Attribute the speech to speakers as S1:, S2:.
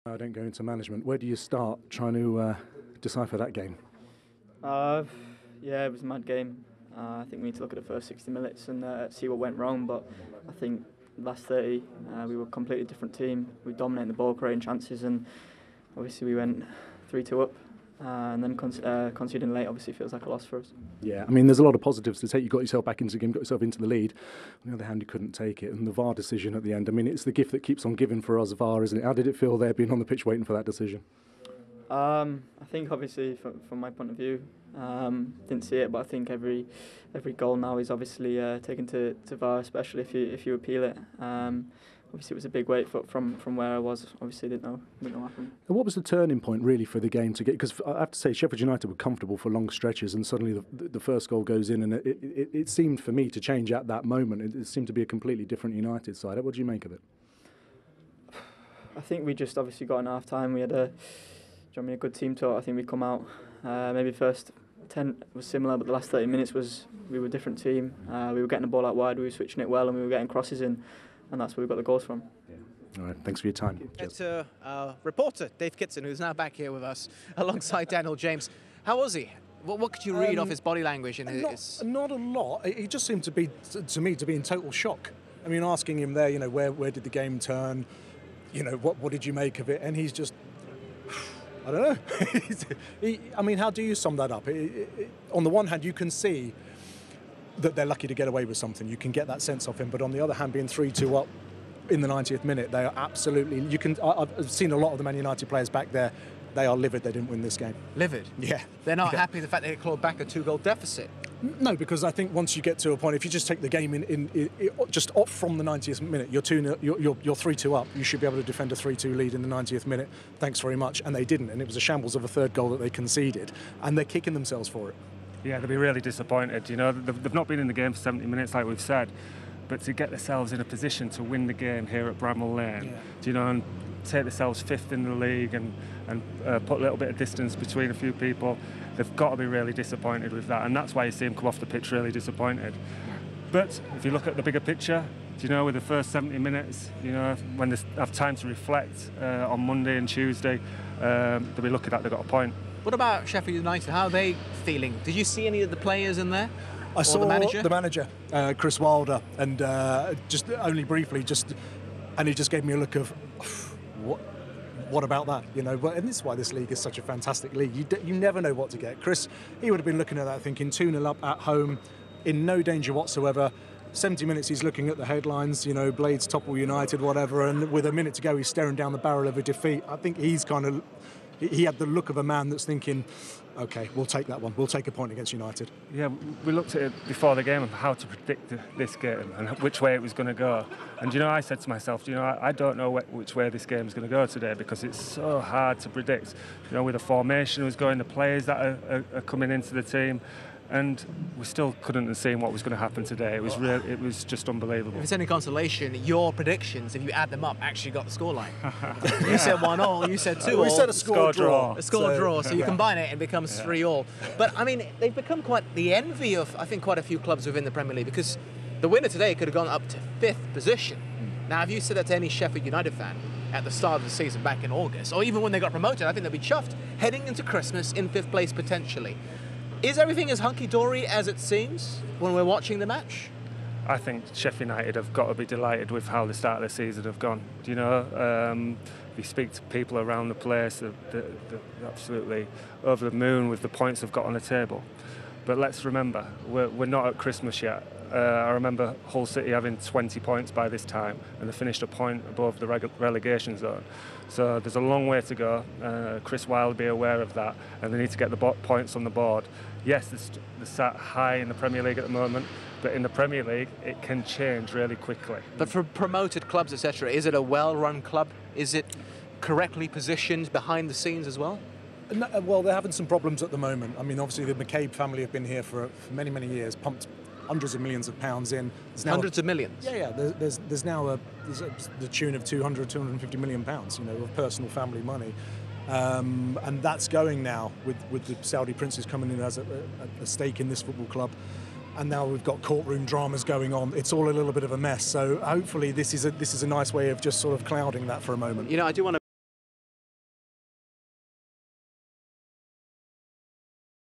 S1: I don't go into management. Where do you start trying to decipher that game?
S2: Yeah, it was a mad game. I think we need to look at the first 60 minutes and see what went wrong. But I think last 30, we were a completely different team. We dominated the ball, creating chances, and obviously we went 3-2 up. And then conceding late obviously feels like a loss for us.
S1: Yeah, I mean, there's a lot of positives to take. You got yourself back into the game, got yourself into the lead. On the other hand, you couldn't take it. And the VAR decision at the end, I mean, it's the gift that keeps on giving for us, VAR, isn't it? How did it feel there, being on the pitch waiting for that decision?
S2: I think obviously from my point of view, didn't see it, but I think every goal now is obviously taken to VAR, especially if you appeal it. Obviously, it was a big wait from where I was. Obviously, didn't know what happened.
S1: And what was the turning point really for the game to get? Because I have to say, Sheffield United were comfortable for long stretches, and suddenly the first goal goes in, and it seemed for me to change at that moment. It seemed to be a completely different United side. What do you make of it?
S2: I think we just obviously got in half time. We had a good team talk. I think we'd come out. Maybe first 10 was similar, but the last 30 minutes we were a different team. We were getting the ball out wide. We were switching it well, and we were getting crosses in. And that's where we got the goals from.
S1: Yeah. All right, thanks for your time.
S3: To reporter Dave Kitson, who's now back here with us alongside Daniel James. How was he? What could you read off his body language? And
S4: not a lot. He just seemed to be, to me, to be in total shock. I mean, asking him there, where did the game turn? What did you make of it? And he's just, I don't know. I mean, how do you sum that up? On the one hand, you can see that they're lucky to get away with something. You can get that sense of him. But on the other hand, being 3-2 up in the 90th minute, they are absolutely... I've seen a lot of the Man United players back there. They are livid they didn't win this game.
S3: Livid?
S4: Yeah.
S3: They're not happy the fact they clawed back a 2-goal deficit?
S4: No, because I think once you get to a point, if you just take the game in just off from the 90th minute, you're 3-2 up. You should be able to defend a 3-2 lead in the 90th minute. Thanks very much. And they didn't. And it was a shambles of a third goal that they conceded. And they're kicking themselves for it.
S5: Yeah, they'll be really disappointed. They've not been in the game for 70 minutes, like we've said, but to get themselves in a position to win the game here at Bramall Lane, and take themselves fifth in the league and put a little bit of distance between a few people, they've got to be really disappointed with that, and that's why you see them come off the pitch really disappointed. But if you look at the bigger picture, with the first 70 minutes, when they have time to reflect on Monday and Tuesday, they'll be lucky that they've got a point.
S3: What about Sheffield United? How are they feeling? Did you see any of the players in there?
S4: I saw the manager, Chris Wilder, and just only briefly, and he just gave me a look of, what about that? And this is why this league is such a fantastic league. You never know what to get. Chris, he would have been looking at that thinking 2-0 up at home, in no danger whatsoever. 70 minutes he's looking at the headlines, Blades topple United, whatever, and with a minute to go he's staring down the barrel of a defeat. I think he had the look of a man that's thinking, OK, we'll take that one. We'll take a point against United.
S5: Yeah, we looked at it before the game of how to predict this game and which way it was going to go. And, I said to myself, I don't know which way this game is going to go today because it's so hard to predict. With the formation who's going, the players that are coming into the team. And we still couldn't have seen what was going to happen today. It was just unbelievable.
S3: If it's any consolation, your predictions, if you add them up, actually got the scoreline. You said 1-1, you said 2-1.
S4: We said a score draw.
S3: A score draw, so you combine it and it becomes 3-3. But, I mean, they've become quite the envy of, I think, quite a few clubs within the Premier League because the winner today could have gone up to 5th position. Now, if you said that to any Sheffield United fan at the start of the season back in August, or even when they got promoted, I think they'd be chuffed heading into Christmas in 5th place potentially. Is everything as hunky-dory as it seems when we're watching the match?
S5: I think Sheffield United have got to be delighted with how the start of the season have gone. If you speak to people around the place, they're absolutely over the moon with the points they've got on the table. But let's remember, we're not at Christmas yet. I remember Hull City having 20 points by this time, and they finished a point above the relegation zone. So there's a long way to go. Chris Wilde will be aware of that, and they need to get the points on the board. Yes, they're sat high in the Premier League at the moment, but in the Premier League, it can change really quickly.
S3: But for promoted clubs, etc., is it a well-run club? Is it correctly positioned behind the scenes as well?
S4: No, well, they're having some problems at the moment. I mean, obviously, the McCabe family have been here for many, many years, pumped hundreds of millions of pounds in.
S3: Hundreds of millions?
S4: Yeah. There's now the tune of 250 million pounds, of personal family money. And that's going now with the Saudi princes coming in as a stake in this football club. And now we've got courtroom dramas going on. It's all a little bit of a mess. So hopefully this is a nice way of just sort of clouding that for a moment.
S3: I do want to